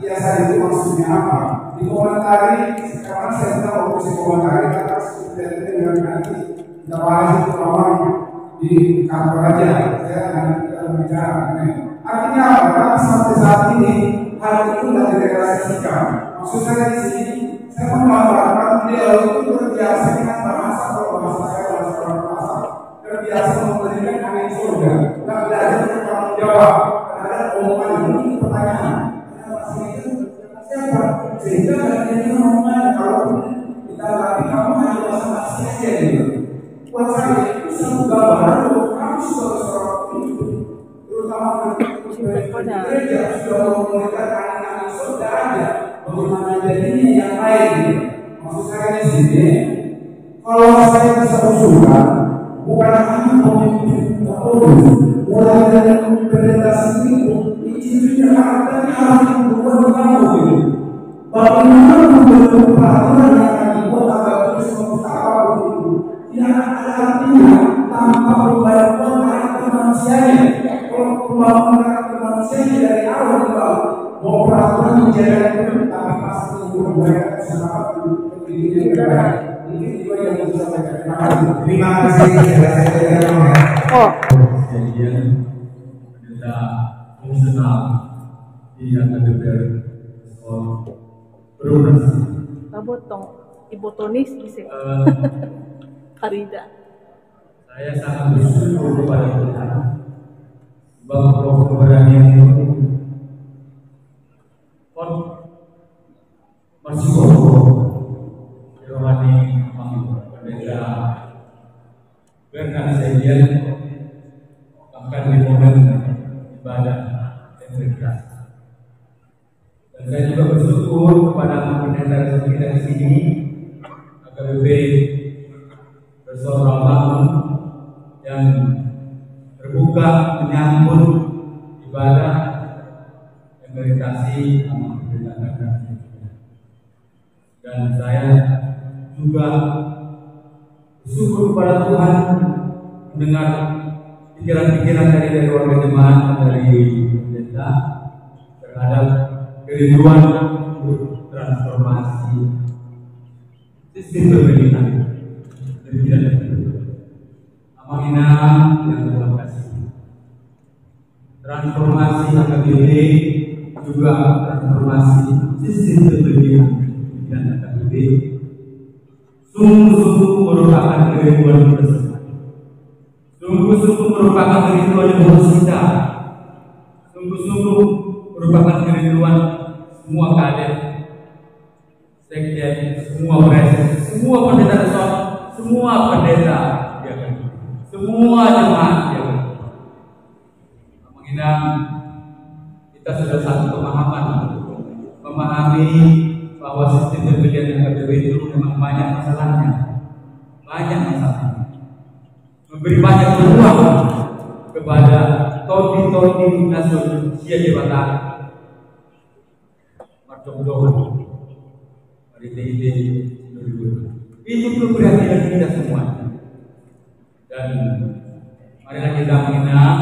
Biasa itu maksudnya apa? Dikomentari, sekarang saya tahu waktu saya komentari kata sudah dengan nanti kita bahas itu awal di kantor aja. Saya akan bicara. Artinya apa? Sampai saat ini hal itu tidak dideklarasikan. Maksud saya di sini saya menggambarkan beliau itu terbiasa dengan bahasa bahasa terbiasa memberikan angin surga, tidak belajar bertanggung jawab terhadap omongan ini pertanyaan. Sehingga dari omongan kalau kita lagi kamu hanya bahasa saja gitu. Buat saya itu satu gambaran bahwa kamu sebagai seorang pemimpin, terutama gereja sudah memberikan angin surga aja. Bagaimana jadinya yang lain? Maksud saya di sini, kalau saya bisa usulkan, bukan hanya pemimpin tertentu, mulai dari federasi itu, izinnya harus dibuat kamu. Bagaimana membentuk peraturan yang akan dibuat agar terus membuka itu? Tidak ada artinya tanpa perubahan karakter manusianya. Kalau pembangunan karakter manusianya dari awal ke bawah, mau peraturan menjaga itu, tapi pasti membuat semangat pendidikan terbaik. Ini juga yang bisa saya katakan. Terima kasih. Oh. Kejadian kita fungsional di DPR Berunas. Tabot tong Ibu Tonis bisa. Karida. Saya sangat bersyukur kepada Tuhan bahwa keberanian itu masih kokoh. Rohani pendeta Bernard Segian bahkan di momen ibadah integritas. Dan saya juga bersyukur kepada pendeta kita di sini, AKBP Bersama Bangun yang terbuka menyambut ibadah meditasi sama pendeta. Dan saya juga bersyukur kepada Tuhan mendengar pikiran-pikiran dari keluarga jemaat dan dari pendeta terhadap kerinduan untuk transformasi sistem pemerintahan. Amanina yang terima kasih. Transformasi AKBP juga transformasi sistem pemerintahan dan AKBP sungguh-sungguh merupakan kerinduan kita semua. Sungguh-sungguh merupakan kerinduan yang harus kita. Sungguh-sungguh merupakan kerinduan semua kader, sekjen, semua presiden, semua pendeta resort, semua pendeta, ya kan? Semua jemaat, ya kan? Mengingat kita sudah satu pemahaman, memahami bahwa sistem pemilihan AKBP itu memang banyak masalahnya, memberi banyak peluang kepada todi nasional jabatan Marcongdohan, Marite itu keberhasilan kita semua. Dan marilah kita mengenang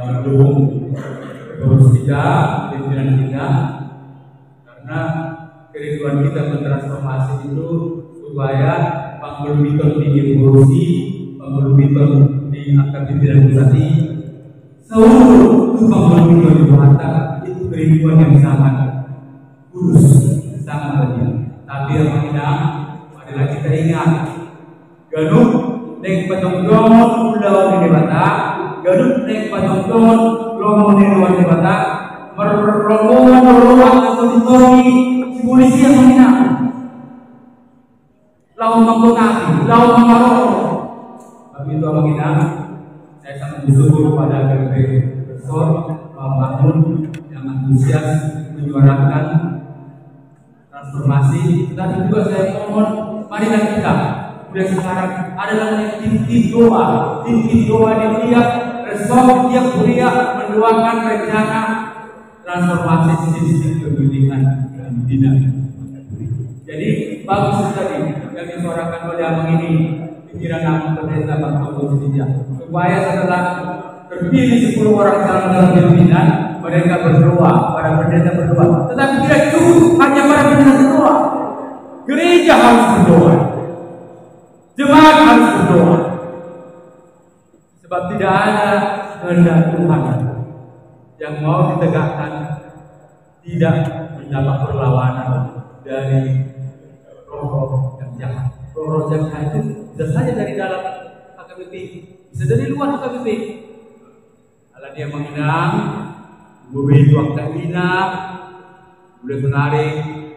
mendukung terus kita, pimpinan kita, karena kerinduan kita mentransformasi itu supaya Panggul-Biton di korupsi, Panggul-Biton di angkat pimpinan pusat ini, seluruh Panggul-Biton di Jakarta itu kerinduan yang sangat kudus, sangat banyak. Tapi yang mengingat, marilah kita ingat, Galuh nek patongdon pulau di Bata, Galuh nek patongdon lomo di Bata, merlomongan atau ditori si polisi yang mengingat. Lau menggunakan, lau mengarok. Tapi itu mengingat, saya sangat bersyukur pada AKBP Resort antusias menyuarakan transformasi. Dan juga saya mohon, marilah kita mulai sekarang ada namanya tim doa di tiap resort, tiap kuliah mendoakan rencana transformasi sistem pendidikan dan pembinaan. Jadi bagus tadi yang disuarakan oleh abang ini, pikiran abang pendeta Bang Paulus India, supaya setelah terpilih 10 orang dalam pimpinan, mereka berdoa, para pendeta berdoa. Tetapi tidak cukup hanya para pendeta berdoa, gereja harus berdoa, jemaat harus berdoa, sebab tidak ada kehendak Tuhan yang mau ditegakkan tidak mendapat perlawanan dari roh yang jahat. Roh yang jahat itu bisa saja dari dalam HKBP, bisa dari luar HKBP. Kalau dia mengenang, beri waktu bina, boleh menarik,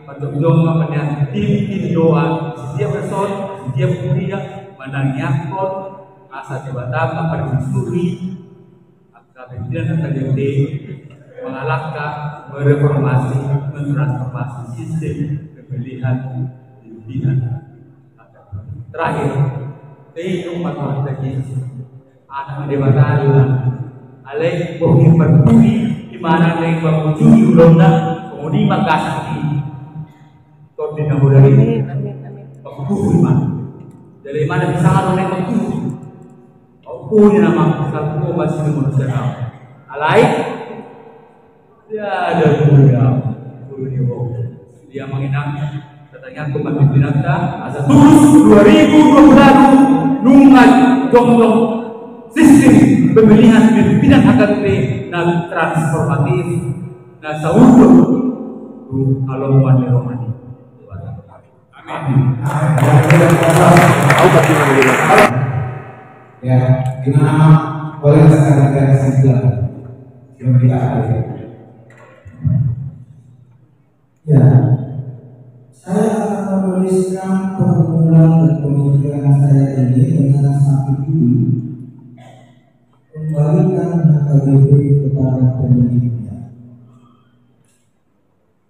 patut dong pada tim doa, setiap resort, setiap kuliah, menanyakan asal jabatan pada mensuri, HKBP dan HKBP mengalahkan, mereformasi, mentransformasi sistem pemilihan pimpinan. Terakhir, kehidupan manusia Yesus, anak dewasa adalah alaih bohong berturi di mana alaih berwujud ulona kemudian makasih tot di nama ini berwujud dari mana bisa alaih berwujud apapun nama satu masih manusia kau alaih ya ada dia mengenang katanya aku bagi binatang asal tulus 2020 nungan dong sistem pemilihan pimpinan HKBP dan transformatif dan saudur kalau mau rohani. Amin. Ya, gimana boleh sekarang dari kesimpulan yang kita ada? Ya, saya akan menuliskan pergumulan dan pemikiran saya ini dengan sangat dulu kembalikan HKBP kepada pemiliknya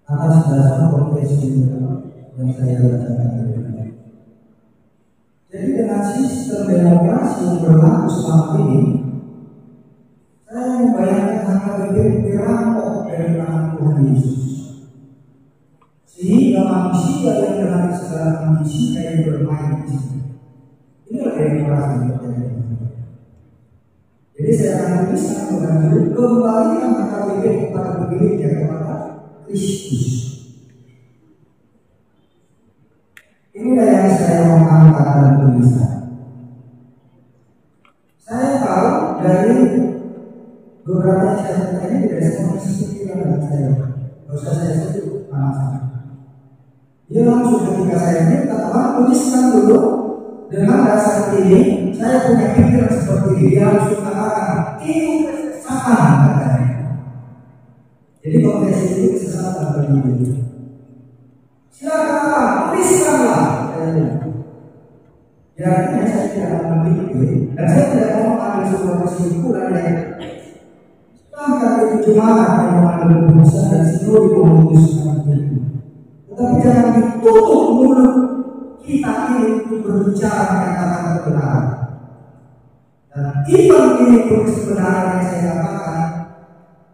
atas dasar profesi yang saya bacakan tadi. Jadi dengan sistem demokrasi yang berlaku selama ini, saya membayangkan HKBP dirampok dari tangan Tuhan Yesus, sehingga manusia yang dengan segala manusia yang bermain di sini. Inilah demokrasi yang terjadi. Jadi saya akan tuliskan dengan kembalikan HKBP kepada pemiliknya, kepada Kristus. Inilah yang saya mau angkat dalam tulisan. Saya tahu dari beberapa catatan ini tidak semua sesuai saya. Tidak usah saya sebut nama. Dia langsung ketika saya minta Tuhan tuliskan dulu dengan dasar ini. Saya punya pikiran seperti ini. Dia langsung katakan ini kesesatan katanya. Jadi konteks itu kesesatan bagi dia. Silakan tuliskanlah. Ya, saya tidak memiliki dan saya tidak mau ambil sebuah kesimpulan yang angkat itu cuma yang mengambil keputusan dan seluruh memutuskan itu. Tetapi jangan ditutup mulut kita ini untuk berbicara kata-kata kebenaran. Dan iman ini pun kebenaran yang saya katakan,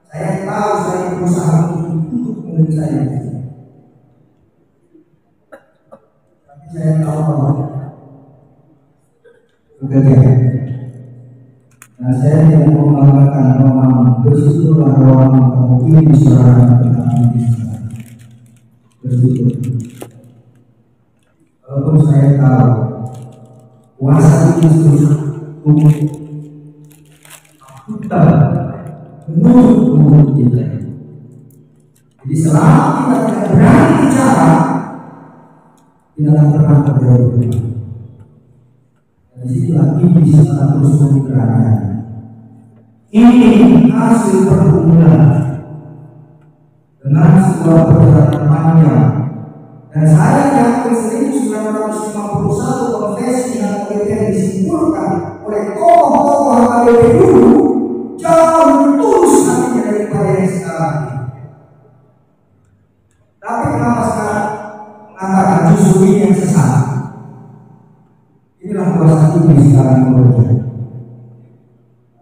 saya tahu saya berusaha untuk tutup mulut saya. Tapi saya tahu bahwa nah, saya tidak mau mengatakan bahwa bersitulah ruang kamu ini disuarakan tentang ini. Bersyukur. Walaupun saya tahu kuasa Yesus untuk kita menurut kita. Jadi selama kita tidak berani bicara, tidak akan pernah terjadi. Disitulah iblis akan terus memikirkan. Ini hasil pergumulan dengan sebuah perjalanan panjang. Dan saya yakin 1951 konfesi yang kemudian disimpulkan oleh tokoh-tokoh HKBP dulu jauh lebih tulus hatinya daripada yang sekarang. susui yang sesat. Inilah kuasa iblis dalam mulutnya.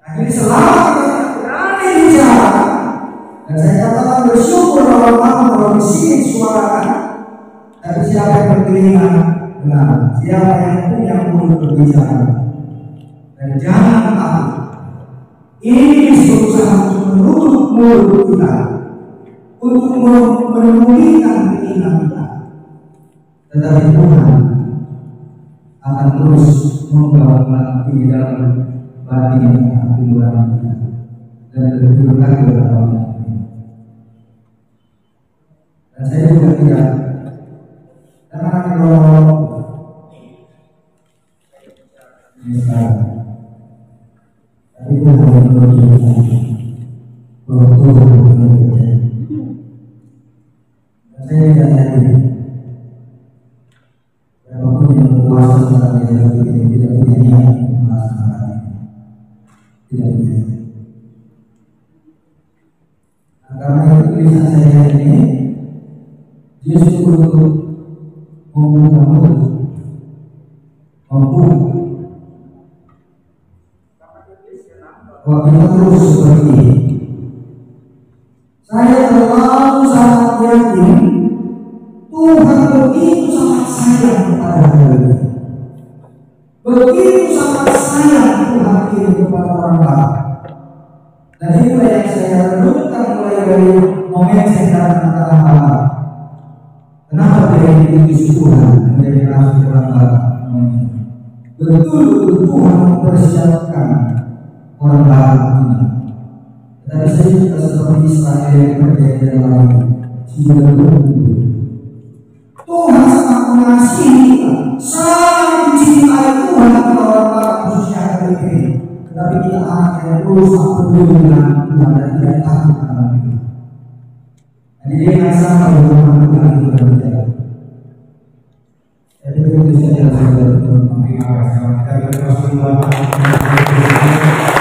Nah, ini selama kita berani bicara, dan saya katakan bersyukur kalau di sini suarakan, tapi siapa yang bertelinga benar, siapa yang punya mulut berbicara, dan jangan takut. Ini berusaha untuk menutup mulut kita, untuk memulihkan keinginan kita. Tetapi Tuhan akan terus membangun di dalam batin hati nurani kita dan berterima kepada Allah. Dan saya juga tidak, karena kalau misalnya, tapi Tuhan menunjukkan bahwa Tuhan bekerja. Dan saya tidak yakin apapun yang berkuasa secara ini tidak punya niat melaksanakannya, tidak punya. Nah, karena itu tulisan saya ini justru untuk membuka mulut, membuka. Bahwa kita terus seperti ini. Saya terlalu sangat yakin Tuhan begitu sangat sayang kepada kita. Begitu sangat sayang Tuhan ini kepada orang lain. Dan itulah yang saya renungkan mulai dari momen saya datang ke Allah. Kenapa dia diutus Tuhan menjadi rasul orang lain? Betul-betul Tuhan mempersiapkan orang baru ini. Tetapi saya juga seperti Israel yang perjanjian lain, sudah betul. Tuhan sangat mengasihi kita, sangat dicintai Tuhan kepada orang baru khususnya hari ini. Tetapi kita anak yang terus tak peduli dengan Tuhan dan tidak takut akan Tuhan. Jadi dia yang sama dengan Tuhan itu berbicara. Jadi itu saja saya berterima kasih. Terima kasih.